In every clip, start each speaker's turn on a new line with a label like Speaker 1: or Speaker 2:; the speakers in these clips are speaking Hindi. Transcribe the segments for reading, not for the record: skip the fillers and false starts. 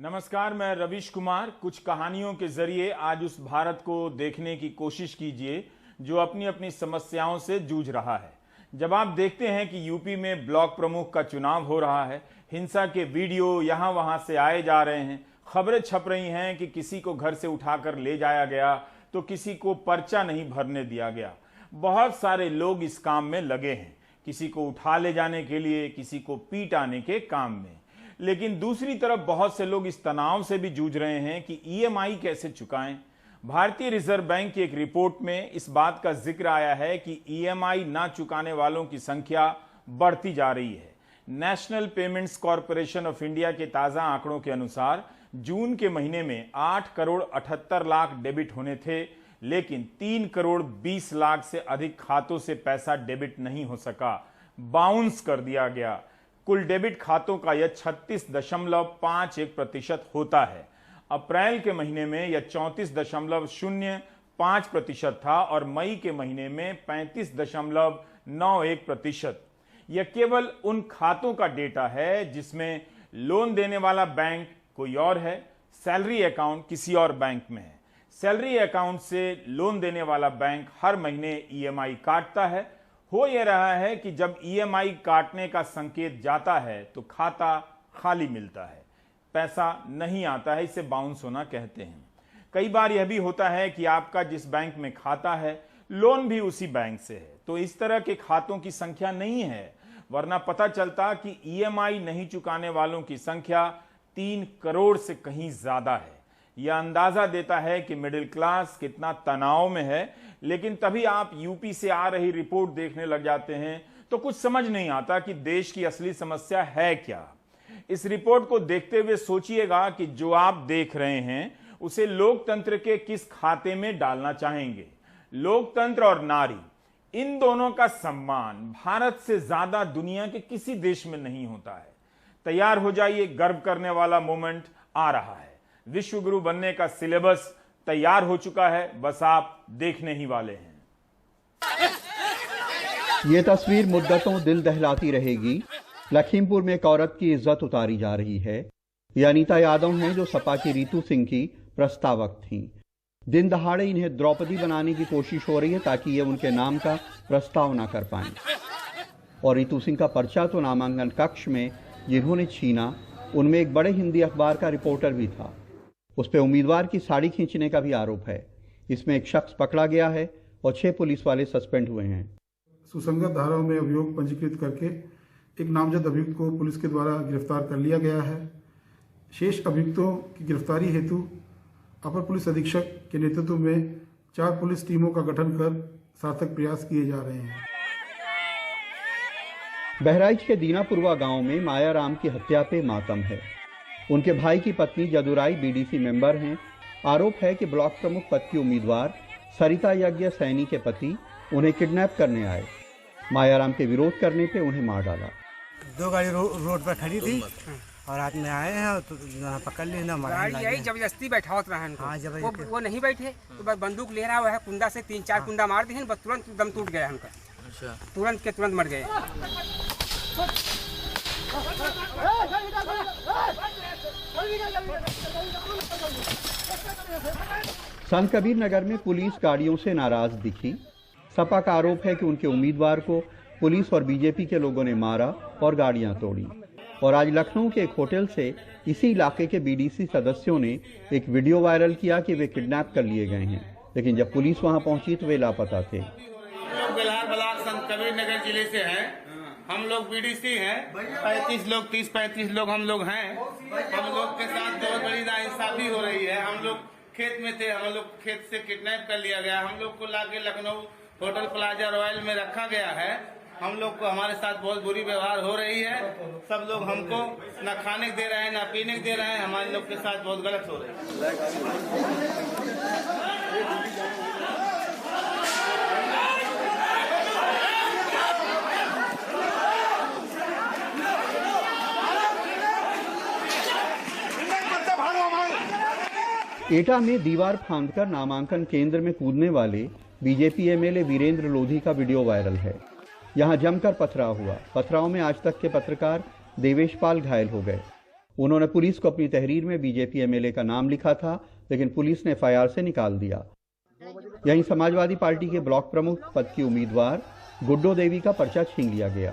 Speaker 1: नमस्कार, मैं रवीश कुमार। कुछ कहानियों के जरिए आज उस भारत को देखने की कोशिश कीजिए जो अपनी अपनी समस्याओं से जूझ रहा है। जब आप देखते हैं कि यूपी में ब्लॉक प्रमुख का चुनाव हो रहा है, हिंसा के वीडियो यहां वहां से आए जा रहे हैं, खबरें छप रही हैं कि किसी को घर से उठाकर ले जाया गया तो किसी को पर्चा नहीं भरने दिया गया। बहुत सारे लोग इस काम में लगे हैं, किसी को उठा ले जाने के लिए, किसी को पीट आने के काम में। लेकिन दूसरी तरफ बहुत से लोग इस तनाव से भी जूझ रहे हैं कि ईएमआई कैसे चुकाएं। भारतीय रिजर्व बैंक की एक रिपोर्ट में इस बात का जिक्र आया है कि ईएमआई ना चुकाने वालों की संख्या बढ़ती जा रही है। National payments corporation of India के ताजा आंकड़ों के अनुसार जून के महीने में 8 करोड़ 78 लाख डेबिट होने थे, लेकिन 3 करोड़ 20 लाख से अधिक खातों से पैसा डेबिट नहीं हो सका, बाउंस कर दिया गया। कुल डेबिट खातों का यह 36.51% होता है। अप्रैल के महीने में यह 34.05% था और मई के महीने में 35.91%। यह केवल उन खातों का डेटा है जिसमें लोन देने वाला बैंक कोई और है, सैलरी अकाउंट किसी और बैंक में है। सैलरी अकाउंट से लोन देने वाला बैंक हर महीने ईएमआई काटता है। हो यह रहा है कि जब ईएमआई काटने का संकेत जाता है तो खाता खाली मिलता है, पैसा नहीं आता है। इसे बाउंस होना कहते हैं। कई बार यह भी होता है कि आपका जिस बैंक में खाता है लोन भी उसी बैंक से है, तो इस तरह के खातों की संख्या नहीं है, वरना पता चलता कि ईएमआई नहीं चुकाने वालों की संख्या 3 करोड़ से कहीं ज्यादा है। यह अंदाजा देता है कि मिडिल क्लास कितना तनाव में है। लेकिन तभी आप यूपी से आ रही रिपोर्ट देखने लग जाते हैं तो कुछ समझ नहीं आता कि देश की असली समस्या है क्या। इस रिपोर्ट को देखते हुए सोचिएगा कि जो आप देख रहे हैं उसे लोकतंत्र के किस खाते में डालना चाहेंगे। लोकतंत्र और नारी, इन दोनों का सम्मान भारत से ज्यादा दुनिया के किसी देश में नहीं होता है। तैयार हो जाइए, गर्व करने वाला मोमेंट आ रहा है। विश्व गुरु बनने का सिलेबस तैयार हो चुका है, बस आप देखने ही वाले हैं।
Speaker 2: ये तस्वीर मुद्दतों दिल दहलाती रहेगी। लखीमपुर में एक औरत की इज्जत उतारी जा रही है। ये अनीता यादव हैं जो सपा की रितु सिंह की प्रस्तावक थीं। दिन दहाड़े इन्हें द्रौपदी बनाने की कोशिश हो रही है ताकि ये उनके नाम का प्रस्ताव ना कर पाएं। और रितु सिंह का पर्चा तो नामांकन कक्ष में जिन्होंने छीना उनमें एक बड़े हिंदी अखबार का रिपोर्टर भी था। उस पर उम्मीदवार की साड़ी खींचने का भी आरोप है। इसमें एक शख्स पकड़ा गया है और 6 पुलिस वाले सस्पेंड हुए हैं।
Speaker 3: सुसंगत धाराओं में अभियोग पंजीकृत करके एक नामजद अभियुक्त को पुलिस के द्वारा गिरफ्तार कर लिया गया है। शेष अभियुक्तों की गिरफ्तारी हेतु अपर पुलिस अधीक्षक के नेतृत्व में 4 पुलिस टीमों का गठन कर सार्थक प्रयास किए जा रहे हैं।
Speaker 2: बहराइच के दीनापुरवा गांव में मायाराम की हत्या पे मातम है। उनके भाई की पत्नी जदुराई बीडीसी मेंबर हैं। आरोप है कि ब्लॉक प्रमुख पद की उम्मीदवार सरिता यज्ञ सैनी के पति उन्हें किडनैप करने आए। मायाराम के विरोध करने पे उन्हें मार डाला।
Speaker 4: 2 गाड़ी रोड पर खड़ी थी और रात में आए हैं तो पकड़ लिए ना,
Speaker 5: गाड़ी आई जबरदस्ती बैठावत रहा वो नहीं बैठे तो बस बंदूक ले रहा है कुंदा से 3-4 कुंदा मार दिए, बस तुरंत दम टूट गया उनका। अच्छा। तुरंत के तुरंत मर गए।
Speaker 2: संत कबीर नगर में पुलिस गाड़ियों से नाराज दिखी। सपा का आरोप है कि उनके उम्मीदवार को पुलिस और बीजेपी के लोगों ने मारा और गाड़ियां तोड़ी। और आज लखनऊ के एक होटल से इसी इलाके के बीडीसी सदस्यों ने एक वीडियो वायरल किया कि वे किडनैप कर लिए गए हैं, लेकिन जब पुलिस वहां पहुंची तो वे लापता थे।
Speaker 6: बिलार ब्लॉक संत कबीर नगर जिले से हैं। हम लोग बीडीसी हैं। 30-35 लोग हम लोग हैं। हम लोग के साथ बहुत बड़ी नाइंसाफी हो रही है। हम लोग खेत में थे, हम लोग खेत से किडनैप कर लिया गया। हम लोग को लाके लखनऊ होटल प्लाजा रॉयल में रखा गया है। हम लोग को हमारे साथ बहुत बुरी व्यवहार हो रही है। सब लोग हमको न खाने दे रहे हैं, न पीने दे रहे हैं। हमारे लोग के साथ बहुत गलत हो रही है।
Speaker 2: एटा में दीवार फांदकर नामांकन केंद्र में कूदने वाले बीजेपी एमएलए वीरेंद्र लोधी का वीडियो वायरल है। यहां जमकर पथराव हुआ। पथराव में आज तक के पत्रकार देवेश पाल घायल हो गए। उन्होंने पुलिस को अपनी तहरीर में बीजेपी एमएलए का नाम लिखा था, लेकिन पुलिस ने एफआईआर से निकाल दिया। यहीं समाजवादी पार्टी के ब्लॉक प्रमुख पद की उम्मीदवार गुड्डो देवी का पर्चा छीन लिया गया।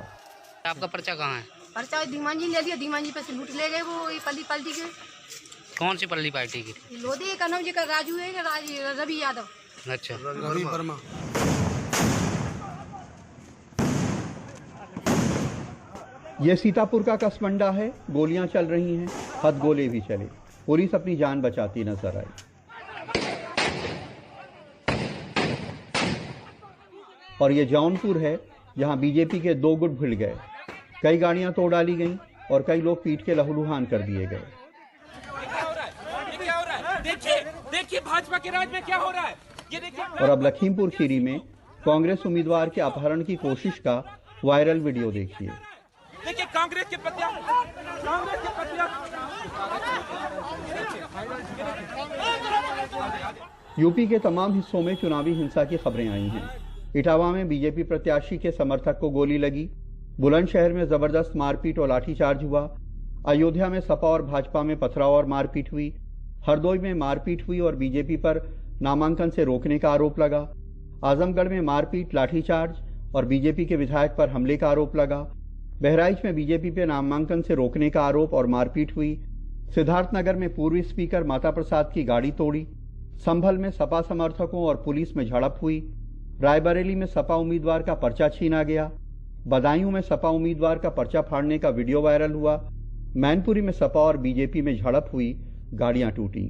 Speaker 7: आपका पर्चा कहाँ है?
Speaker 8: पर्चा धीमान जी ने लिया, धीमान जी पे से लूट ले गए वो पल्ली पार्टी के।
Speaker 7: कौन सी पल्ली पार्टी की?
Speaker 8: लोधी का नाम जी का राजू है, रवि यादव।
Speaker 7: अच्छा,
Speaker 4: रवि वर्मा।
Speaker 2: ये सीतापुर का कसमंडा है, गोलियां चल रही हैं, हथगोले भी चले, पुलिस अपनी जान बचाती नजर आई। और ये जौनपुर है, जहां बीजेपी के 2 गुट भिड़ गए, कई गाड़ियां तोड़ डाली गईं और कई लोग पीट के लहूलुहान कर दिए गए।
Speaker 9: देखिए भाजपा के राज में क्या हो रहा है, ये देखिए।
Speaker 2: और अब लखीमपुर खीरी में कांग्रेस उम्मीदवार के अपहरण की कोशिश का वायरल वीडियो देखिए।
Speaker 9: देखिए कांग्रेस के पतिया,
Speaker 2: यूपी के तमाम हिस्सों में चुनावी हिंसा की खबरें आई हैं। इटावा में बीजेपी प्रत्याशी के समर्थक को गोली लगी, बुलंदशहर में जबरदस्त मारपीट और लाठीचार्ज हुआ, अयोध्या में सपा और भाजपा में पथराव और मारपीट हुई, हरदोई में मारपीट हुई और बीजेपी पर नामांकन से रोकने का आरोप लगा, आजमगढ़ में मारपीट, लाठीचार्ज और बीजेपी के विधायक पर हमले का आरोप लगा, बहराइच में बीजेपी पे नामांकन से रोकने का आरोप और मारपीट हुई, सिद्धार्थनगर में पूर्व स्पीकर माता प्रसाद की गाड़ी तोड़ी, संभल में सपा समर्थकों और पुलिस में झड़प हुई, रायबरेली में सपा उम्मीदवार का पर्चा छीना गया, बदायूं में सपा उम्मीदवार का पर्चा फाड़ने का वीडियो वायरल हुआ, मैनपुरी में सपा और बीजेपी में झड़प हुई, गाड़ियां टूटी।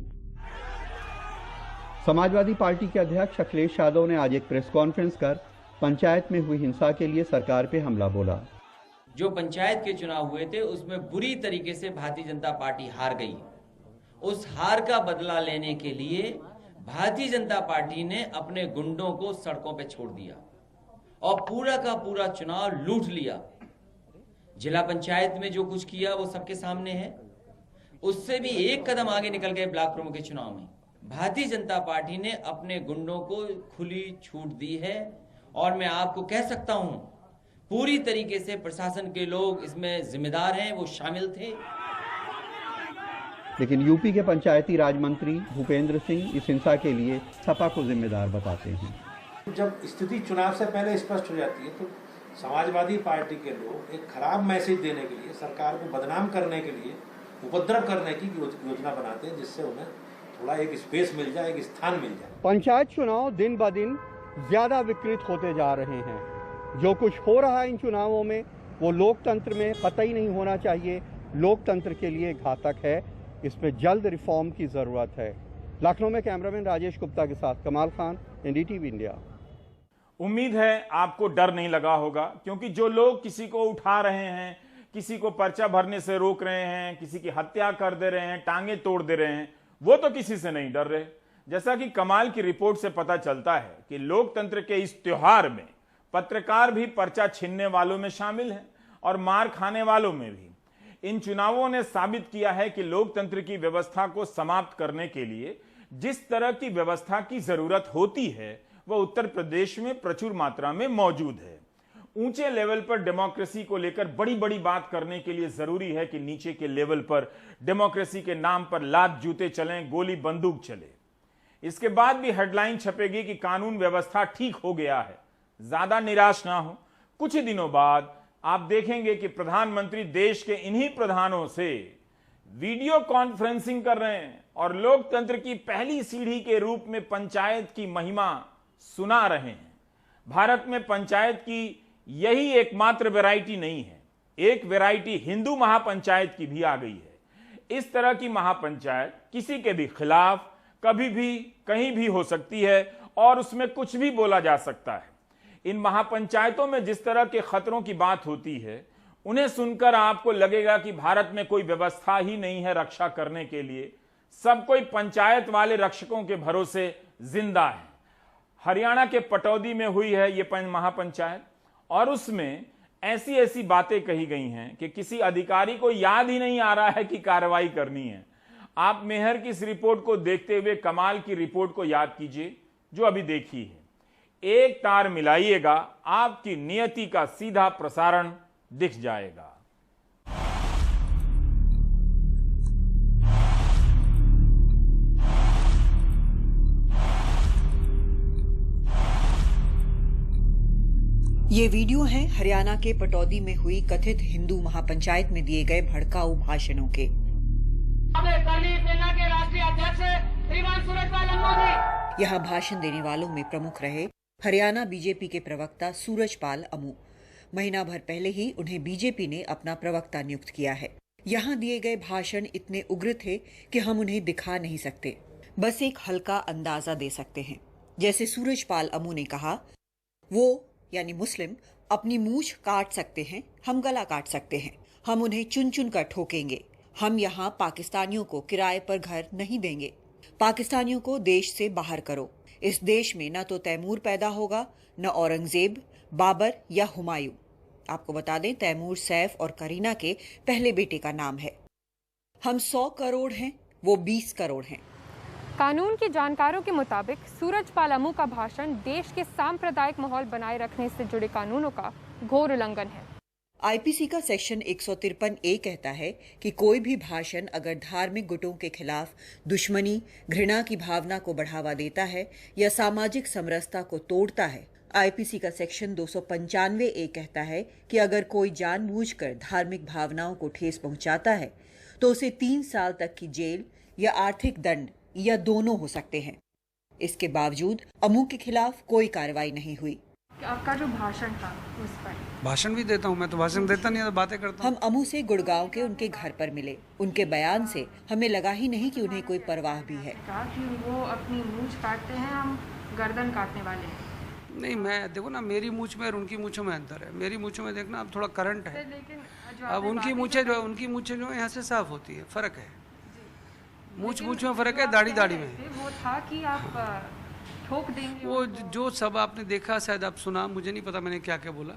Speaker 2: समाजवादी पार्टी के अध्यक्ष अखिलेश यादव ने आज एक प्रेस कॉन्फ्रेंस कर पंचायत में हुई हिंसा के लिए सरकार पे हमला बोला।
Speaker 10: जो पंचायत के चुनाव हुए थे उसमें बुरी तरीके से भारतीय जनता पार्टी हार गई। उस हार का बदला लेने के लिए भारतीय जनता पार्टी ने अपने गुंडों को सड़कों पे छोड़ दिया और पूरा का पूरा चुनाव लूट लिया। जिला पंचायत में जो कुछ किया वो सबके सामने है। उससे भी एक कदम आगे निकल गए ब्लॉक प्रमुख के चुनाव में। भारतीय जनता पार्टी ने अपने गुंडों को खुली छूट दी है और मैं आपको कह सकता हूं पूरी तरीके से प्रशासन के लोग इसमें जिम्मेदार हैं, वो शामिल थे।
Speaker 2: लेकिन यूपी के पंचायती राज मंत्री भूपेंद्र सिंह इस हिंसा के लिए सपा को जिम्मेदार बताते हैं।
Speaker 11: जब स्थिति चुनाव से पहले स्पष्ट हो जाती है तो समाजवादी पार्टी के लोग एक खराब मैसेज देने के लिए, सरकार को बदनाम करने के लिए, उपद्रव करने की योजना बनाते हैं, जिससे उन्हें थोड़ा एक स्पेस मिल जाए, एक स्थान मिल जाए।
Speaker 2: पंचायत चुनाव दिन ब दिन ज्यादा विकृत होते जा रहे हैं। जो कुछ हो रहा है इन चुनावों में वो लोकतंत्र में कतई नहीं होना चाहिए, लोकतंत्र के लिए घातक है। इसमें जल्द रिफॉर्म की जरूरत है। लखनऊ में कैमरामैन राजेश गुप्ता के साथ कमाल खान, एनडीटीवी इंडिया।
Speaker 1: उम्मीद है आपको डर नहीं लगा होगा, क्योंकि जो लोग किसी को उठा रहे हैं, किसी को पर्चा भरने से रोक रहे हैं, किसी की हत्या कर दे रहे हैं, टांगे तोड़ दे रहे हैं, वो तो किसी से नहीं डर रहे। जैसा कि कमाल की रिपोर्ट से पता चलता है कि लोकतंत्र के इस त्योहार में पत्रकार भी पर्चा छीनने वालों में शामिल हैं और मार खाने वालों में भी। इन चुनावों ने साबित किया है कि लोकतंत्र की व्यवस्था को समाप्त करने के लिए जिस तरह की व्यवस्था की जरूरत होती है वह उत्तर प्रदेश में प्रचुर मात्रा में मौजूद है। ऊंचे लेवल पर डेमोक्रेसी को लेकर बड़ी बड़ी बात करने के लिए जरूरी है कि नीचे के लेवल पर डेमोक्रेसी के नाम पर लात जूते चलें, गोली बंदूक चले। इसके बाद भी हेडलाइन छपेगी कि कानून व्यवस्था ठीक हो गया है। ज्यादा निराश ना हो, कुछ ही दिनों बाद आप देखेंगे कि प्रधानमंत्री देश के इन्हीं प्रधानों से वीडियो कॉन्फ्रेंसिंग कर रहे हैं और लोकतंत्र की पहली सीढ़ी के रूप में पंचायत की महिमा सुना रहे हैं। भारत में पंचायत की यही एकमात्र वैरायटी नहीं है, एक वैरायटी हिंदू महापंचायत की भी आ गई है। इस तरह की महापंचायत किसी के भी खिलाफ कभी भी कहीं भी हो सकती है और उसमें कुछ भी बोला जा सकता है। इन महापंचायतों में जिस तरह के खतरों की बात होती है, उन्हें सुनकर आपको लगेगा कि भारत में कोई व्यवस्था ही नहीं है रक्षा करने के लिए। सब कोई पंचायत वाले रक्षकों के भरोसे जिंदा है। हरियाणा के पटौदी में हुई है ये महापंचायत और उसमें ऐसी ऐसी बातें कही गई हैं कि किसी अधिकारी को याद ही नहीं आ रहा है कि कार्रवाई करनी है। आप मेहर की इस रिपोर्ट को देखते हुए कमाल की रिपोर्ट को याद कीजिए जो अभी देखी है। एक तार मिलाइएगा, आपकी नियति का सीधा प्रसारण दिख जाएगा।
Speaker 12: ये वीडियो है हरियाणा के पटौदी में हुई कथित हिंदू महापंचायत में दिए गए भड़काऊ भाषणों के।
Speaker 9: सेना के राष्ट्रीय अध्यक्ष श्रीमान सूरजपाल अमू
Speaker 12: यहाँ भाषण देने वालों में प्रमुख रहे हरियाणा बीजेपी के प्रवक्ता सूरजपाल अमू। महीना भर पहले ही उन्हें बीजेपी ने अपना प्रवक्ता नियुक्त किया है। यहाँ दिए गए भाषण इतने उग्र थे कि हम उन्हें दिखा नहीं सकते, बस एक हल्का अंदाजा दे सकते हैं। जैसे सूरजपाल अमू ने कहा, वो यानी मुस्लिम अपनी मूछ काट सकते हैं, हम गला काट सकते हैं, हम उन्हें चुन चुन कर ठोकेंगे। हम यहाँ पाकिस्तानियों को किराए पर घर नहीं देंगे। पाकिस्तानियों को देश से बाहर करो। इस देश में न तो तैमूर पैदा होगा, न औरंगजेब, बाबर या हुमायूं। आपको बता दें, तैमूर सैफ और करीना के पहले बेटे का नाम है। हम 100 करोड़ हैं, वो 20 करोड़ हैं।
Speaker 13: कानून के जानकारों के मुताबिक सूरजपाल अमू का भाषण देश के सांप्रदायिक माहौल बनाए रखने से जुड़े कानूनों का घोर उल्लंघन है।
Speaker 12: आईपीसी का सेक्शन 153A कहता है कि कोई भी भाषण अगर धार्मिक गुटों के खिलाफ दुश्मनी, घृणा की भावना को बढ़ावा देता है या सामाजिक समरसता को तोड़ता है। आईपीसी का सेक्शन 295A कहता है कि अगर कोई जानबूझकर धार्मिक भावनाओं को ठेस पहुंचाता है तो उसे 3 साल तक की जेल या आर्थिक दंड या दोनों हो सकते हैं। इसके बावजूद अमू के खिलाफ कोई कार्रवाई नहीं हुई।
Speaker 13: आपका जो भाषण था उस पर
Speaker 14: भाषण भी देता हूँ मैं, तो भाषण देता नहीं, तो बातें करता हूँ।
Speaker 12: हम अमू से गुड़गांव के उनके घर पर मिले। उनके बयान से हमें लगा ही नहीं कि उन्हें कोई परवाह भी है।
Speaker 13: कहा कि वो अपनी मूछ काटते हैं, हम गर्दन काटने वाले हैं।
Speaker 14: नहीं, मैं देखो ना, मेरी मूछ में और उनकी मूछों में अंतर है। मेरी मूछों में देखना अब थोड़ा करंट है, अब उनकी मूछें जो यहाँ से साफ होती है, फर्क है। मूछ में फर्क है, दाढ़ी में।
Speaker 13: वो था कि आप ठोक देंगे।
Speaker 14: वो जो सब आपने देखा, शायद आप सुना, मुझे नहीं पता मैंने क्या क्या बोला।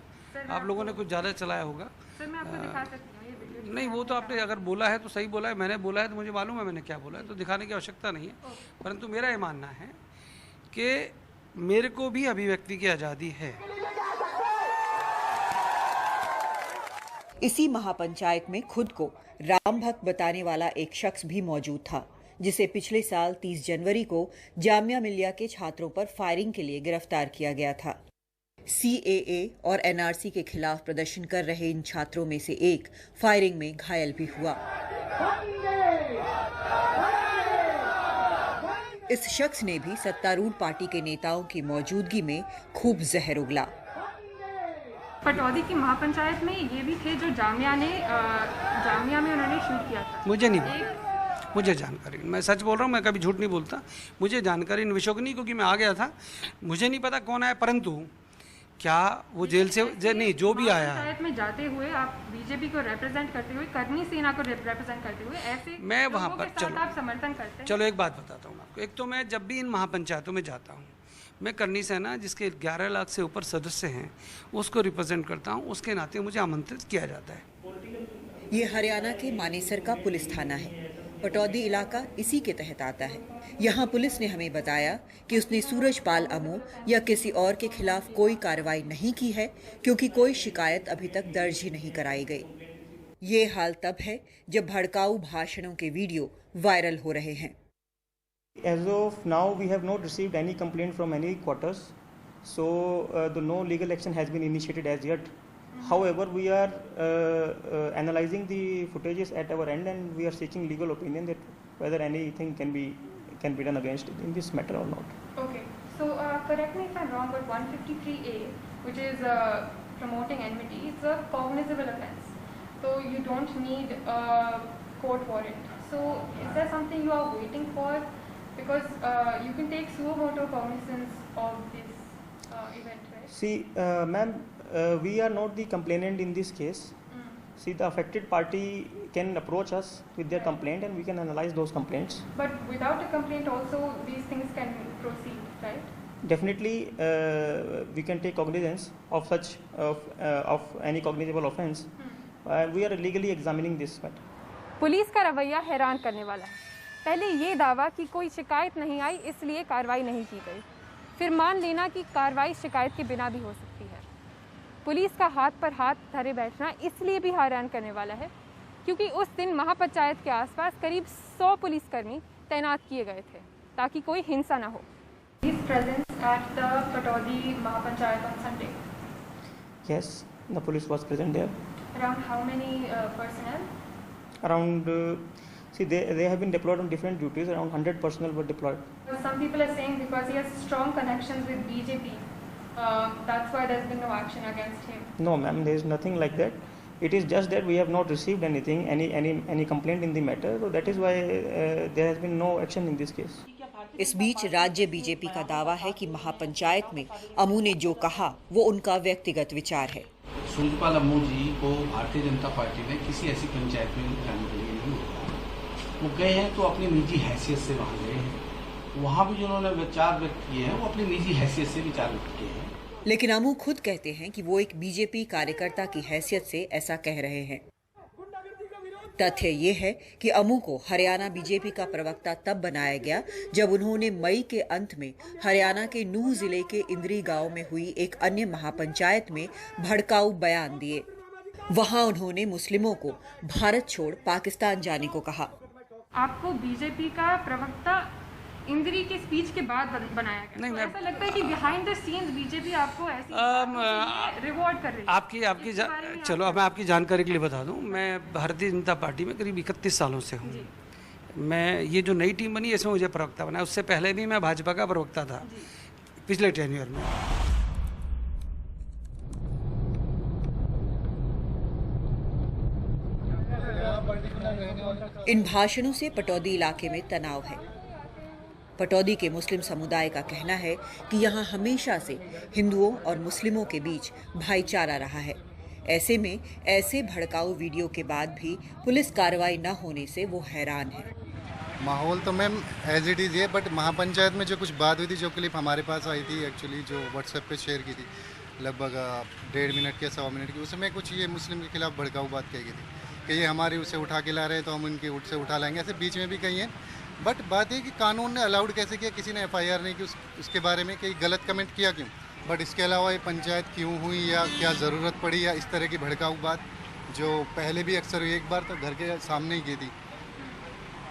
Speaker 14: आप लोगों ने कुछ ज़्यादा चलाया होगा।
Speaker 13: सर, मैं आपको दिखा सकती हूँ ये वीडियो।
Speaker 14: नहीं, वो तो आपने अगर बोला है तो सही बोला है, मैंने बोला है तो मुझे मालूम है मैंने क्या बोला है, तो दिखाने की आवश्यकता नहीं है। परंतु मेरा ये मानना है कि मेरे को भी अभिव्यक्ति की आज़ादी है।
Speaker 12: इसी महापंचायत में खुद को राम भक्त बताने वाला एक शख्स भी मौजूद था, जिसे पिछले साल 30 जनवरी को जामिया मिलिया के छात्रों पर फायरिंग के लिए गिरफ्तार किया गया था। CAA और NRC के खिलाफ प्रदर्शन कर रहे इन छात्रों में से एक फायरिंग में घायल भी हुआ। इस शख्स ने भी सत्तारूढ़ पार्टी के नेताओं की मौजूदगी में खूब जहर उगला।
Speaker 13: पटौदी की महापंचायत में ये भी थे जो जामिया में उन्होंने शूट किया था।
Speaker 14: मुझे नहीं, मुझे जानकारी, मैं सच बोल रहा हूँ, मैं कभी झूठ नहीं बोलता। मुझे जानकारी इन विषयों की नहीं, क्योंकि मैं आ गया था, मुझे नहीं पता कौन आया। परंतु क्या वो जेल से नहीं, जो भी आया है,
Speaker 13: पंचायत में जाते हुए आप बीजेपी को रिप्रेजेंट करते हुए, करनी सेना को रिप्रेजेंट करते हुए, ऐसे
Speaker 14: मैं वहाँ पर
Speaker 13: आप समर्थन करते हैं।
Speaker 14: चलो एक बात बताता हूँ आपको। एक तो मैं जब भी इन महापंचायतों में जाता हूँ, मैं करनी सेना जिसके 11 लाख से ऊपर सदस्य हैं उसको रिप्रेजेंट करता हूँ, उसके नाते मुझे आमंत्रित किया जाता है।
Speaker 12: ये हरियाणा के मानेसर का पुलिस थाना है। पटौदी इलाका इसी के तहत आता है। यहाँ पुलिस ने हमें बताया कि उसने सूरजपाल अमू या किसी और के खिलाफ कोई कार्रवाई नहीं की है, क्योंकि कोई शिकायत अभी तक दर्ज ही नहीं कराई गई। ये हाल तब है जब भड़काऊ भाषणों के वीडियो वायरल हो रहे हैं।
Speaker 15: As of now, we have not received any complaint from any quarters, so no legal action has been initiated as yet. However, we are analyzing the footages at our end, and we are seeking legal opinion that whether anything can be done against it in this matter or not.
Speaker 13: Okay, so correct me if I'm wrong, but 153A, which is promoting enmity, it's a cognizable offence. So you don't need a court warrant. So is there something you are waiting for? Because you can take suo motu cognizance of this event, right?
Speaker 15: See, ma'am, we are not the complainant in this case. See, the affected party can approach us with their complaint, and we can analyze those complaints.
Speaker 13: But without a complaint also, these things can proceed, right?
Speaker 15: Definitely, we can take cognizance of such of any cognizable offence. We are legally examining this matter.
Speaker 13: Police का रवैया हैरान करने वाला है। पहले ये दावा कि कोई शिकायत नहीं आई इसलिए कार्रवाई नहीं की गई, फिर मान लेना कि कार्रवाई शिकायत के बिना भी हो सकती है। पुलिस का हाथ पर हाथ धरे बैठना इसलिए भी हैरान करने वाला है क्योंकि उस दिन महापंचायत के आसपास करीब 100 पुलिसकर्मी तैनात किए गए थे ताकि कोई हिंसा न हो।
Speaker 15: Yes, the police was present there.
Speaker 13: Around how many personnel?
Speaker 15: Around, see, they have been deployed on different duties. Around 100 personnel were deployed.
Speaker 13: Some people are saying because he has strong connections with BJP, that's why there's been no action against him.
Speaker 15: No, ma'am, there is nothing like that. It is just that we have not received anything, any complaint in the matter. So that is why there has been no action in this case.
Speaker 12: इस बीच राज्य बीजेपी का दावा है कि महापंचायत में अमू ने जो कहा वो उनका व्यक्तिगत विचार है।
Speaker 16: सूरजपाल अमू जी को भारतीय जनता पार्टी ने किसी ऐसी पंचायत में जाने के लिए नहीं बोला। वो गए हैं तो अपनी निजी हैसियत से वहाँ गए हैं। वहाँ भी जो उन्होंने विचार व्यक्त किए हैं वो अपनी निजी हैसियत से विचार व्यक्त किए हैं।
Speaker 12: लेकिन अमू खुद कहते हैं कि वो एक बीजेपी कार्यकर्ता की हैसियत से ऐसा कह रहे हैं। तथ्य ये है कि अमू को हरियाणा बीजेपी का प्रवक्ता तब बनाया गया जब उन्होंने मई के अंत में हरियाणा के नूह जिले के इंद्री गांव में हुई एक अन्य महापंचायत में भड़काऊ बयान दिए। वहां उन्होंने मुस्लिमों को भारत छोड़ पाकिस्तान जाने को कहा।
Speaker 13: आपको बीजेपी का प्रवक्ता इंद्री के स्पीच के बाद बनाया गया।
Speaker 14: नहीं,
Speaker 13: तो ऐसा लगता है कि बिहाइंड द सीन्स बीजेपी आपको ऐसी रिवॉर्ड कर रही है।
Speaker 14: चलो अब मैं आपकी जानकारी के लिए बता दूं, मैं भारतीय जनता पार्टी में करीब 31 सालों से हूं। मैं ये जो नई टीम बनी इसमें मुझे प्रवक्ता बनाया, उससे पहले भी मैं भाजपा का प्रवक्ता था पिछले टेन्योर में।
Speaker 12: इन भाषणों से पटौदी इलाके में तनाव है। पटौदी के मुस्लिम समुदाय का कहना है कि यहाँ हमेशा से हिंदुओं और मुस्लिमों के बीच भाईचारा रहा है। ऐसे में ऐसे भड़काऊ वीडियो के बाद भी पुलिस कार्रवाई न होने से वो हैरान है।
Speaker 17: माहौल तो मैम एज इट इज़ है, बट महापंचायत में जो कुछ बात हुई थी, जो क्लिप हमारे पास आई थी एक्चुअली, जो व्हाट्सएप पे शेयर की थी लगभग 1.5 मिनट के 1.25 मिनट की, उसमें कुछ ये मुस्लिम के खिलाफ भड़काऊ बात कही गई थी कि ये हमारे उसे उठा के ला रहे हैं तो हम उनके उठ से उठा लाएंगे, ऐसे बीच में भी कही है। बट बात है कि कानून ने अलाउड कैसे किया, किसी ने FIR नहीं की उसके बारे में, कहीं गलत कमेंट किया क्यों। बट इसके अलावा ये पंचायत क्यों हुई या क्या ज़रूरत पड़ी या इस तरह की भड़काऊ बात जो पहले भी अक्सर हुई, एक बार तो घर के सामने ही की थी।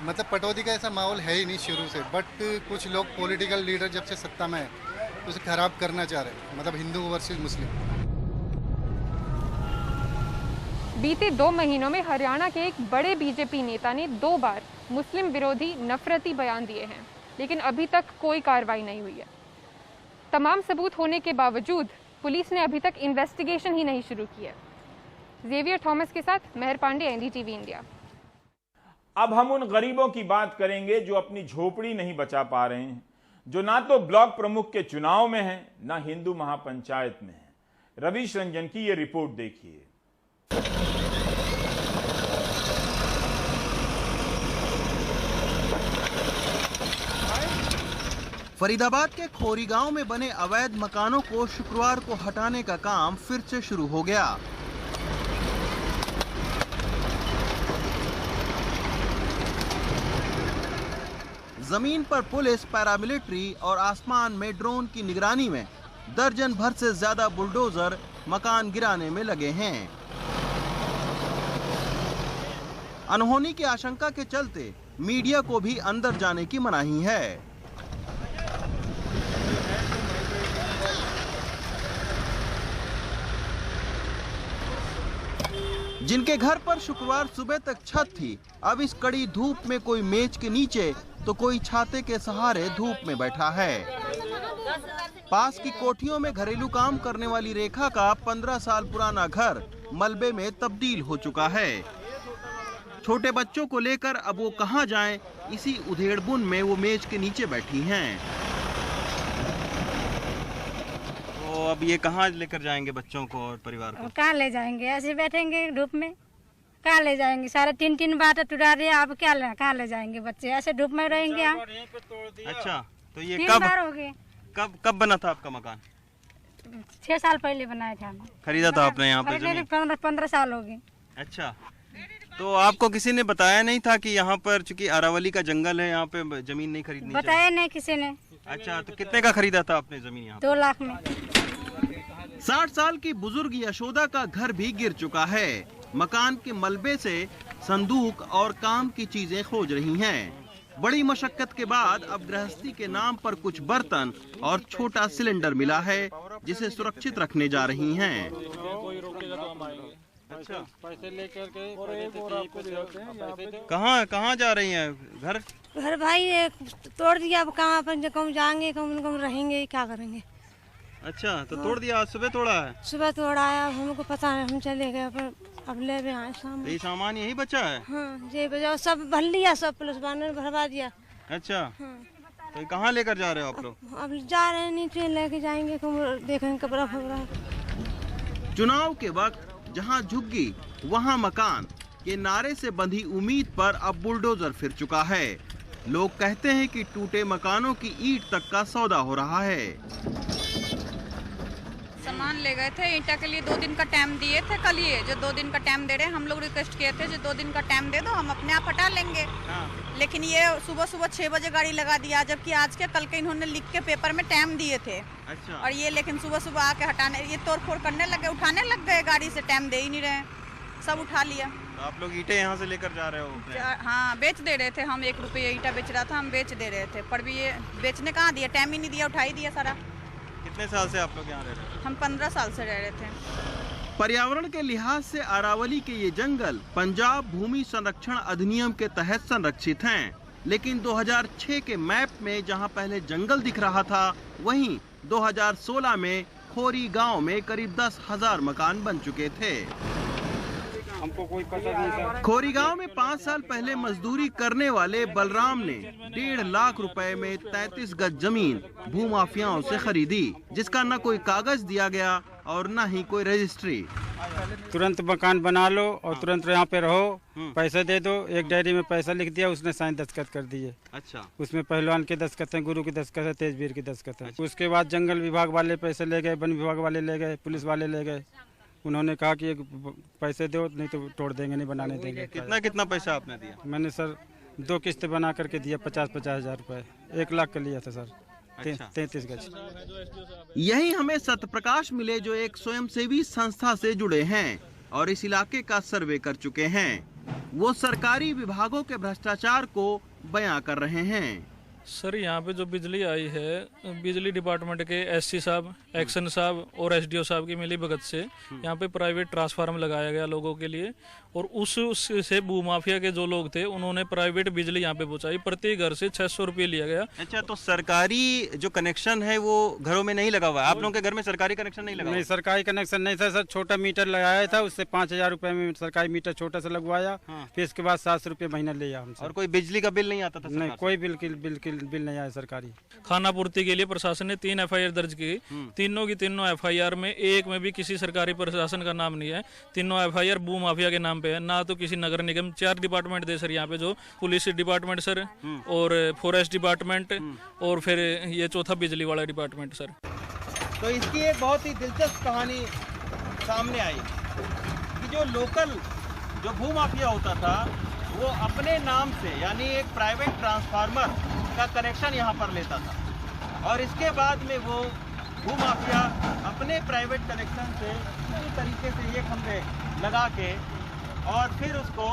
Speaker 17: मतलब पटौदी का ऐसा माहौल है ही नहीं शुरू से, बट कुछ लोग पॉलिटिकल लीडर जब से सत्ता में है तो उसे ख़राब करना चाह रहे हैं, मतलब हिंदू वर्सेस मुस्लिम।
Speaker 13: बीते 2 महीनों में हरियाणा के एक बड़े बीजेपी नेता ने 2 बार मुस्लिम विरोधी नफरती बयान दिए हैं, लेकिन अभी तक कोई कार्रवाई नहीं हुई है। तमाम सबूत होने के बावजूद पुलिस ने अभी तक इन्वेस्टिगेशन ही नहीं शुरू की है। जेवियर थॉमस के साथ मेहर पांडे, NDTV इंडिया।
Speaker 1: अब हम उन गरीबों की बात करेंगे जो अपनी झोपड़ी नहीं बचा पा रहे हैं, जो ना तो ब्लॉक प्रमुख के चुनाव में हैं, ना हिंदू महापंचायत में हैं। रवीश रंजन की ये रिपोर्ट देखिए।
Speaker 18: फरीदाबाद के खोरी गांव में बने अवैध मकानों को शुक्रवार को हटाने का काम फिर से शुरू हो गया। जमीन पर पुलिस, पैरामिलिट्री और आसमान में ड्रोन की निगरानी में दर्जन भर से ज्यादा बुलडोजर मकान गिराने में लगे हैं। अनहोनी की आशंका के चलते मीडिया को भी अंदर जाने की मनाही है। जिनके घर पर शुक्रवार सुबह तक छत थी, अब इस कड़ी धूप में कोई मेज के नीचे तो कोई छाते के सहारे धूप में बैठा है। पास की कोठियों में घरेलू काम करने वाली रेखा का 15 साल पुराना घर मलबे में तब्दील हो चुका है। छोटे बच्चों को लेकर अब वो कहां जाएं, इसी उधेड़बुन में वो मेज के नीचे बैठी हैं। तो अब ये कहाँ लेकर जाएंगे बच्चों को और परिवार को?
Speaker 19: कहाँ ले जाएंगे, ऐसे बैठेंगे धूप में, कहाँ ले जाएंगे? सारे 3 बार टुरा रहे, आप कहाँ ले जाएंगे बच्चे, ऐसे धूप में रहेंगे आप।
Speaker 18: अच्छा, तो ये
Speaker 19: 3 बार हो गए।
Speaker 18: कब बना था आपका मकान?
Speaker 19: 6 साल पहले बनाया था।
Speaker 18: खरीदा था आपने यहाँ पे जमीन?
Speaker 19: 15 साल हो गए।
Speaker 18: अच्छा, तो आपको किसी ने बताया नहीं था कि यहाँ पर चूंकि अरावली का जंगल है, यहाँ पे जमीन नहीं खरीदनी?
Speaker 19: बताया नहीं किसी ने।
Speaker 18: अच्छा, तो कितने का खरीदा था आपने जमीन यहाँ?
Speaker 19: 2 लाख में।
Speaker 18: 60 साल की बुजुर्ग यशोदा का घर भी गिर चुका है। मकान के मलबे से संदूक और काम की चीजें खोज रही हैं। बड़ी मशक्कत के बाद अब गृहस्थी के नाम पर कुछ बर्तन और छोटा सिलेंडर मिला है, जिसे सुरक्षित रखने जा रही हैं। अच्छा, पैसे लेकर के कहाँ जा रही हैं?
Speaker 19: घर भाई तोड़ दिया, अब कहाँ अपन कहूँ जाएंगे, कहूँ रहेंगे, क्या करेंगे।
Speaker 18: अच्छा, तो तोड़ दिया, आज सुबह तोड़ा है? सुबह
Speaker 19: तोड़ा है, हमको पता नहीं, हम चले गए, अब ले भी आए सामान।
Speaker 18: ये सामान यही बचा है?
Speaker 19: हाँ, ये बचा, सब भर लिया, सब पुलिस वालों ने भरवा दिया।
Speaker 18: अच्छा,
Speaker 19: हाँ।
Speaker 18: तो कहाँ लेकर जा रहे हो आप लोग?
Speaker 19: अब जा रहे हैं, नीचे लेके जाएंगे, देखेंगे कपड़ा फपड़ा।
Speaker 18: चुनाव के वक्त जहां झुग्गी वहां मकान के नारे से बंधी उम्मीद पर अब बुलडोजर फिर चुका है। लोग कहते हैं कि टूटे मकानों की ईंट तक का सौदा हो रहा है।
Speaker 20: सामान ले गए थे, ईंटा के लिए 2 दिन का टाइम दिए थे। कल ये जो 2 दिन का टाइम दे रहे हैं, हम लोग रिक्वेस्ट किए थे जो 2 दिन का टाइम दे दो, हम अपने आप हटा लेंगे। लेकिन ये सुबह 6 बजे गाड़ी लगा दिया, जबकि आज के कल के इन्होंने लिख के पेपर में टाइम दिए थे।
Speaker 18: अच्छा।
Speaker 20: और ये लेकिन सुबह आके हटाने, ये तोड़फोड़ करने लगे, उठाने लग गए गाड़ी से, टाइम दे ही नहीं रहे, सब उठा लिया।
Speaker 18: तो आप लोग ईंटें यहाँ से लेकर जा रहे हो?
Speaker 20: हाँ, बेच दे रहे थे हम, 1 रुपये ईंटा बेच रहा था, हम बेच दे रहे थे, पर भी ये बेचने कहाँ दिया, टाइम ही नहीं दिया, उठा ही दिया सारा।
Speaker 18: कितने साल से आप लोग यहाँ रह रहे हैं?
Speaker 20: हम 15 साल से रह रहे थे।
Speaker 18: पर्यावरण के लिहाज से अरावली के ये जंगल पंजाब भूमि संरक्षण अधिनियम के तहत संरक्षित हैं, लेकिन 2006 के मैप में जहां पहले जंगल दिख रहा था, वहीं 2016 में खोरी गांव में करीब 10,000 मकान बन चुके थे।
Speaker 21: हमको कोई पता नहीं सर।
Speaker 18: खोरी गांव में 5 साल पहले मजदूरी करने वाले बलराम ने 1.5 लाख रुपए में 33 गज जमीन भूमाफियाओं से खरीदी, जिसका न कोई कागज दिया गया और न ही कोई रजिस्ट्री।
Speaker 21: तुरंत मकान बना लो और तुरंत यहाँ पे रहो, पैसे दे दो। एक डायरी में पैसा लिख दिया, उसने साइन दस्तखत कर दिए।
Speaker 18: अच्छा।
Speaker 21: उसमें पहलवान के दस्तखत हैं, गुरु के दस्तखत है, तेजवीर के दस्तखत है। उसके बाद जंगल विभाग वाले पैसे ले गए, वन विभाग वाले ले गए, पुलिस वाले ले गए। उन्होंने कहा कि पैसे दो, नहीं तो तोड़ देंगे, नहीं बनाने देंगे।
Speaker 18: कितना पैसा आपने दिया?
Speaker 21: मैंने सर 2 किस्तें बना करके दिया, 50-50 हजार रुपए। 1 लाख का लिया था सर।
Speaker 18: अच्छा।
Speaker 21: 33 गज।
Speaker 18: यही हमें सत्यप्रकाश मिले, जो एक स्वयंसेवी संस्था से जुड़े हैं और इस इलाके का सर्वे कर चुके हैं। वो सरकारी विभागों के भ्रष्टाचार को बयां कर रहे हैं।
Speaker 22: सर, यहाँ पे जो बिजली आई है, बिजली डिपार्टमेंट के एससी साहब, एक्शन साहब और एसडीओ साहब की मिली भगत से यहाँ पे प्राइवेट ट्रांसफार्म लगाया गया लोगों के लिए, और उससे भूमाफिया के जो लोग थे उन्होंने प्राइवेट बिजली यहाँ पे पहुँचाई। प्रति घर से 600 रुपये लिया गया।
Speaker 18: अच्छा, तो सरकारी जो कनेक्शन है वो घरों में नहीं लगा हुआ? आप लोगों के घर में सरकारी कनेक्शन नहीं लगा?
Speaker 21: नहीं, सरकारी कनेक्शन नहीं था सर। छोटा मीटर लगाया था, उससे 5,000 रुपए में सरकारी मीटर छोटा सा लगवाया। फिर इसके बाद 700 रुपये महीना लिया हमसे।
Speaker 18: और कोई बिजली का बिल नहीं आता था?
Speaker 21: नहीं, कोई बिल नहीं आया सरकारी। खाना पूर्ति के लिए प्रशासन ने 3 FIR दर्ज की। तीनों की तीनों FIR में एक में भी किसी सरकारी प्रशासन का नाम नहीं है। तीनों FIR भूमाफिया के नाम पे है, ना तो किसी नगर निगम। 4 डिपार्टमेंट थे सर यहाँ पे, जो पुलिस डिपार्टमेंट सर, और फॉरेस्ट डिपार्टमेंट, और फिर ये चौथा बिजली वाला डिपार्टमेंट सर।
Speaker 18: तो इसकी एक बहुत ही दिलचस्प कहानी सामने आई कि जो लोकल जो भूमाफिया होता था वो अपने नाम से, यानी एक प्राइवेट ट्रांसफार्मर का कनेक्शन यहाँ पर लेता था, और इसके बाद में वो भूमाफिया अपने प्राइवेट कनेक्शन से इसी तरीके से ये खंभे लगा के और फिर उसको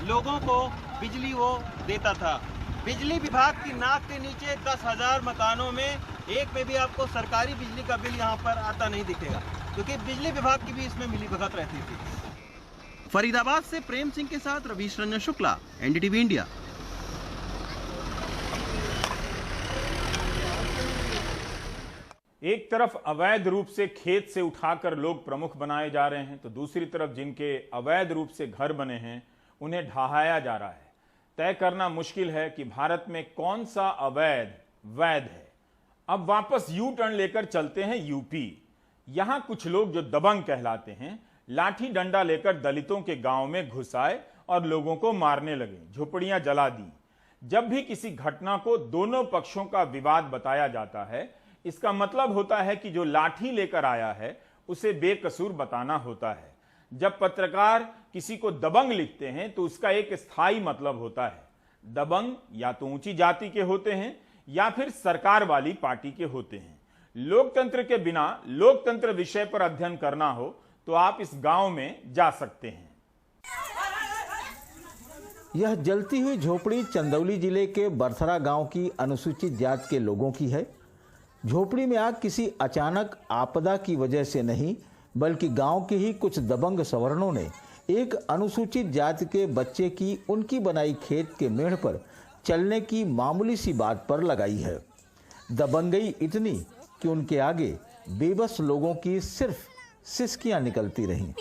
Speaker 18: लोगों को बिजली वो देता था। बिजली विभाग की नाक के नीचे 10,000 मकानों में एक में भी आपको सरकारी बिजली का बिल यहाँ पर आता नहीं दिखेगा, क्योंकि बिजली विभाग की भी इसमें मिलीभगत रहती थी। फरीदाबाद से प्रेम सिंह के साथ रवीश रंजन शुक्ला, NDTV इंडिया।
Speaker 1: एक तरफ अवैध रूप से खेत से उठाकर लोग प्रमुख बनाए जा रहे हैं, तो दूसरी तरफ जिनके अवैध रूप से घर बने हैं उन्हें ढहाया जा रहा है। तय करना मुश्किल है कि भारत में कौन सा अवैध वैध है। अब वापस यू टर्न लेकर चलते हैं यूपी। यहां कुछ लोग जो दबंग कहलाते हैं, लाठी डंडा लेकर दलितों के गांव में घुस आए और लोगों को मारने लगे, झोपड़ियां जला दी। जब भी किसी घटना को दोनों पक्षों का विवाद बताया जाता है, इसका मतलब होता है कि जो लाठी लेकर आया है उसे बेकसूर बताना होता है। जब पत्रकार किसी को दबंग लिखते हैं तो उसका एक स्थायी मतलब होता है। दबंग या तो ऊंची जाति के होते हैं या फिर सरकार वाली पार्टी के होते हैं। लोकतंत्र के बिना लोकतंत्र विषय पर अध्ययन करना हो तो आप इस गांव में जा सकते हैं।
Speaker 3: यह जलती हुई झोपड़ी चंदौली जिले के बरथरा गांव की अनुसूचित जाति के लोगों की है। झोपड़ी में आग किसी अचानक आपदा की वजह से नहीं, बल्कि गांव के ही कुछ दबंग सवर्णों ने एक अनुसूचित जाति के बच्चे की उनकी बनाई खेत के मेढ़ पर चलने की मामूली सी बात पर लगाई है। दबंगई इतनी कि उनके आगे बेबस लोगों की सिर्फ सिसकियां निकलती रहीं।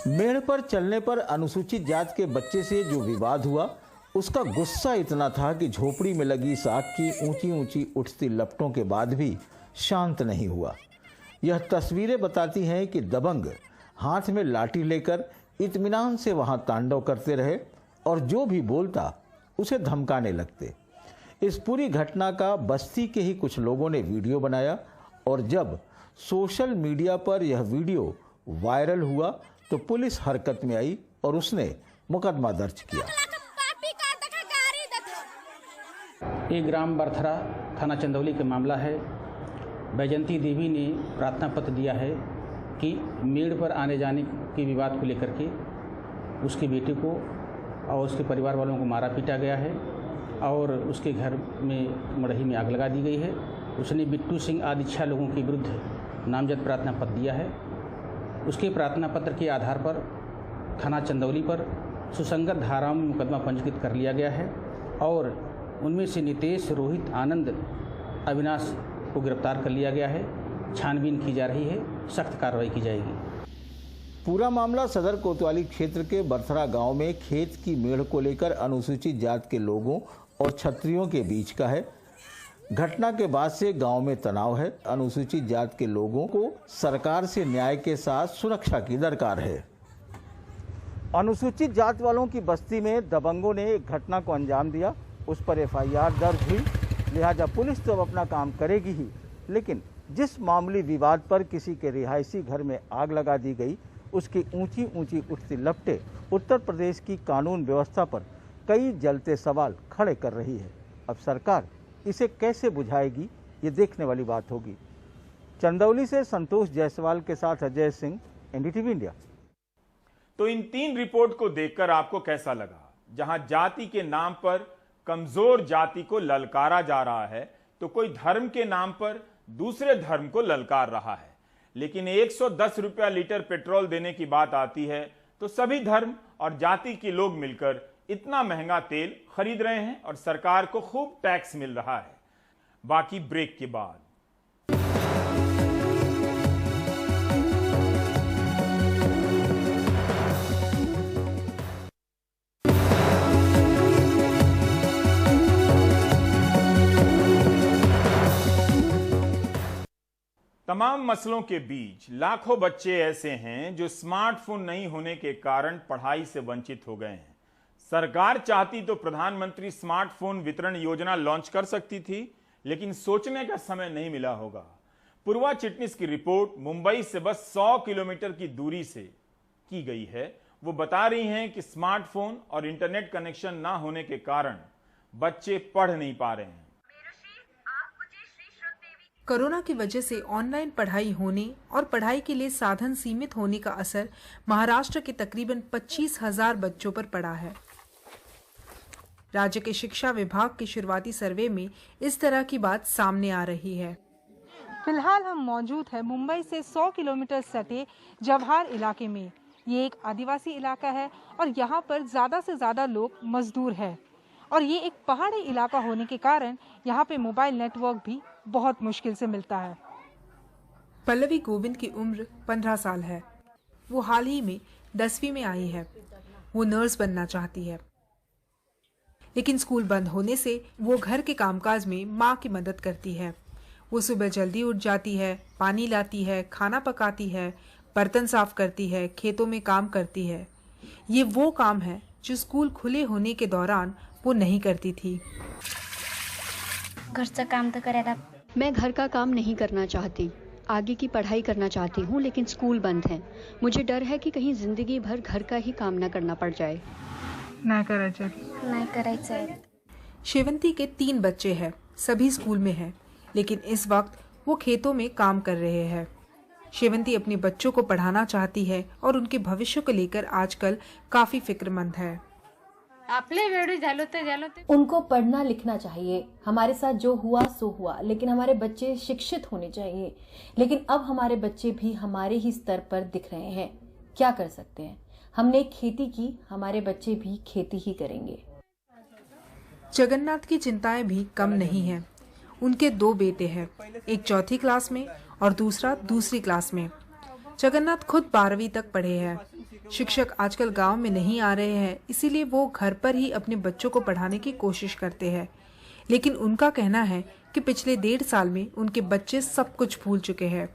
Speaker 3: मेढ़ पर चलने पर अनुसूचित जाति के बच्चे से जो विवाद हुआ, उसका गुस्सा इतना था कि झोपड़ी में लगी साग की ऊंची ऊंची उठती लपटों के बाद भी शांत नहीं हुआ। यह तस्वीरें बताती हैं कि दबंग हाथ में लाठी लेकर इत्मीनान से वहां तांडव करते रहे और जो भी बोलता उसे धमकाने लगते। इस पूरी घटना का बस्ती के ही कुछ लोगों ने वीडियो बनाया और जब सोशल मीडिया पर यह वीडियो वायरल हुआ तो पुलिस हरकत में आई और उसने मुकदमा दर्ज किया।
Speaker 5: ये ग्राम बरथरा थाना चंदौली का मामला है। बैजंती देवी ने प्रार्थना पत्र दिया है कि मेड़ पर आने जाने के विवाद को लेकर के उसके बेटे को और उसके परिवार वालों को मारा पीटा गया है और उसके घर में मड़ही में आग लगा दी गई है। उसने बिट्टू सिंह आदि 6 लोगों के विरुद्ध नामजद प्रार्थना पत्र दिया है। उसके प्रार्थना पत्र के आधार पर थाना चंदौली पर सुसंगत धाराओं में मुकदमा पंजीकृत कर लिया गया है और उनमें से नितेश, रोहित, आनंद, अविनाश को गिरफ्तार कर लिया गया है। छानबीन की जा रही है, सख्त कार्रवाई की जाएगी।
Speaker 3: पूरा मामला सदर कोतवाली क्षेत्र के बरथरा गांव में खेत की मेढ़ को लेकर अनुसूचित जाति के लोगों और छत्रियों के बीच का है। घटना के बाद से गांव में तनाव है। अनुसूचित जाति के लोगों को सरकार से न्याय के साथ सुरक्षा की दरकार है। अनुसूचित जाति वालों की बस्ती में दबंगों ने एक घटना को अंजाम दिया, उस पर FIR दर्ज हुई, लिहाजा पुलिस तो अब अपना काम करेगी ही, लेकिन जिस मामूली विवाद पर किसी के रिहायशी घर में आग लगा दी गई, उसकी ऊंची ऊंची उठती लपटें उत्तर प्रदेश की कानून व्यवस्था पर कई जलते सवाल खड़े कर रही है। अब सरकार इसे कैसे बुझाएगी, ये देखने वाली बात होगी। चंदौली से संतोष जायसवाल के साथ अजय सिंह, NDTV इंडिया।
Speaker 1: तो इन 3 रिपोर्ट को देखकर आपको कैसा लगा? जहां जाति के नाम पर कमजोर जाति को ललकारा जा रहा है, तो कोई धर्म के नाम पर दूसरे धर्म को ललकार रहा है। लेकिन 110 रुपया लीटर पेट्रोल देने की बात आती है तो सभी धर्म और जाति के लोग मिलकर इतना महंगा तेल खरीद रहे हैं और सरकार को खूब टैक्स मिल रहा है। बाकी ब्रेक के बाद। तमाम मसलों के बीच लाखों बच्चे ऐसे हैं जो स्मार्टफोन नहीं होने के कारण पढ़ाई से वंचित हो गए हैं। सरकार चाहती तो प्रधानमंत्री स्मार्टफोन वितरण योजना लॉन्च कर सकती थी, लेकिन सोचने का समय नहीं मिला होगा। पूर्वा चिटनिस की रिपोर्ट मुंबई से बस 100 किलोमीटर की दूरी से की गई है। वो बता रही हैं कि स्मार्टफोन और इंटरनेट कनेक्शन ना होने के कारण बच्चे पढ़ नहीं पा रहे हैं।
Speaker 23: कोरोना की वजह से ऑनलाइन पढ़ाई होने और पढ़ाई के लिए साधन सीमित होने का असर महाराष्ट्र के तकरीबन 25,000 बच्चों पर पड़ा है। राज्य के शिक्षा विभाग के शुरुआती सर्वे में इस तरह की बात सामने आ रही है।
Speaker 13: फिलहाल हम मौजूद है मुंबई से 100 किलोमीटर सटे जवाहर इलाके में। ये एक आदिवासी इलाका है और यहाँ पर ज़्यादा से ज़्यादा लोग मजदूर हैं और ये एक पहाड़ी इलाका होने के कारण यहाँ पे मोबाइल नेटवर्क भी बहुत मुश्किल से मिलता है।
Speaker 23: पल्लवी गोविंद की उम्र 15 साल है। वो हाल ही में 10वीं में आई है। वो नर्स बनना चाहती है, लेकिन स्कूल बंद होने से वो घर के कामकाज में माँ की मदद करती है। वो सुबह जल्दी उठ जाती है, पानी लाती है, खाना पकाती है, बर्तन साफ करती है, खेतों में काम करती है। ये वो काम है जो स्कूल खुले होने के दौरान वो नहीं करती थी।
Speaker 24: घर से काम तो कराया। मैं घर का काम नहीं करना चाहती, आगे की पढ़ाई करना चाहती हूँ, लेकिन स्कूल बंद है। मुझे डर है कि कहीं जिंदगी भर घर का ही काम न करना पड़ जाए।
Speaker 23: नहीं करायचं।
Speaker 24: नहीं करायचं।
Speaker 23: शेवंती के 3 बच्चे हैं, सभी स्कूल में हैं, लेकिन इस वक्त वो खेतों में काम कर रहे हैं। शेवंती अपने बच्चों को पढ़ाना चाहती है और उनके भविष्य को लेकर आजकल काफी फिक्रमंद है।
Speaker 4: उनको पढ़ना लिखना चाहिए। हमारे साथ जो हुआ सो हुआ, लेकिन हमारे बच्चे शिक्षित होने चाहिए। लेकिन अब हमारे बच्चे भी हमारे ही स्तर पर दिख रहे हैं। क्या कर सकते हैं? हमने खेती की, हमारे बच्चे भी खेती ही करेंगे।
Speaker 23: जगन्नाथ की चिंताएं भी कम नहीं हैं। उनके 2 बेटे हैं, एक 4th क्लास में और दूसरा 2री क्लास में। जगन्नाथ खुद 12वीं तक पढ़े हैं। शिक्षक आजकल गांव में नहीं आ रहे हैं, इसीलिए वो घर पर ही अपने बच्चों को पढ़ाने की कोशिश करते हैं। लेकिन उनका कहना है कि पिछले 1.5 साल में उनके बच्चे सब कुछ भूल चुके हैं।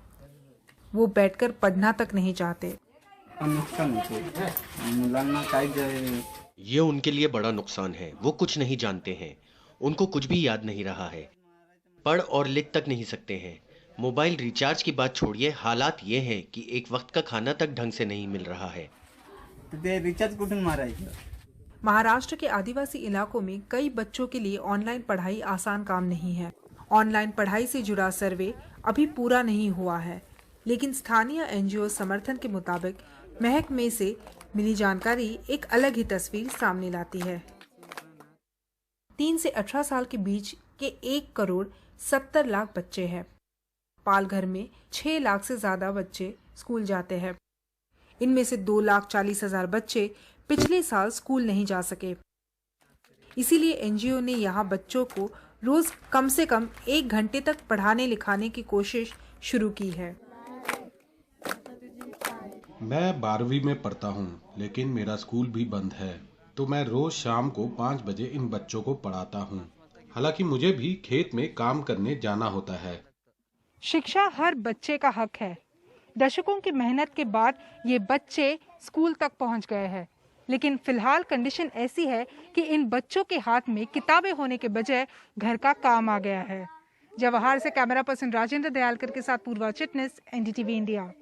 Speaker 23: वो बैठकर पढ़ना तक नहीं चाहते।
Speaker 6: ये उनके लिए बड़ा नुकसान है। वो कुछ नहीं जानते हैं, उनको कुछ भी याद नहीं रहा है, पढ़ और लिख तक नहीं सकते हैं। मोबाइल रिचार्ज की बात छोड़िए, हालात ये हैं कि एक वक्त का खाना तक ढंग से नहीं मिल रहा है।
Speaker 23: महाराष्ट्र के आदिवासी इलाकों में कई बच्चों के लिए ऑनलाइन पढ़ाई आसान काम नहीं है। ऑनलाइन पढ़ाई से जुड़ा सर्वे अभी पूरा नहीं हुआ है, लेकिन स्थानीय NGO समर्थन के मुताबिक महकमे से मिली जानकारी एक अलग ही तस्वीर सामने लाती है। 3 से 18 साल के बीच के 1,70,00,000 बच्चे हैं। पालघर में 6 लाख से ज्यादा बच्चे स्कूल जाते हैं। इनमें से 2,40,000 बच्चे पिछले साल स्कूल नहीं जा सके। इसीलिए NGO ने यहाँ बच्चों को रोज कम से कम 1 घंटे तक पढ़ाने लिखाने की कोशिश शुरू की है।
Speaker 7: मैं 12वीं में पढ़ता हूँ, लेकिन मेरा स्कूल भी बंद है, तो मैं रोज शाम को 5 बजे इन बच्चों को पढ़ाता हूँ। हालांकि मुझे भी खेत में काम करने जाना होता है।
Speaker 23: शिक्षा हर बच्चे का हक है। दशकों की मेहनत के बाद ये बच्चे स्कूल तक पहुंच गए हैं, लेकिन फिलहाल कंडीशन ऐसी है कि इन बच्चों के हाथ में किताबें होने के बजाय घर का काम आ गया है। जवाहर से कैमरा पर्सन राजेंद्र दयालकर के साथ पूर्वा चिटनिस, NDTV इंडिया।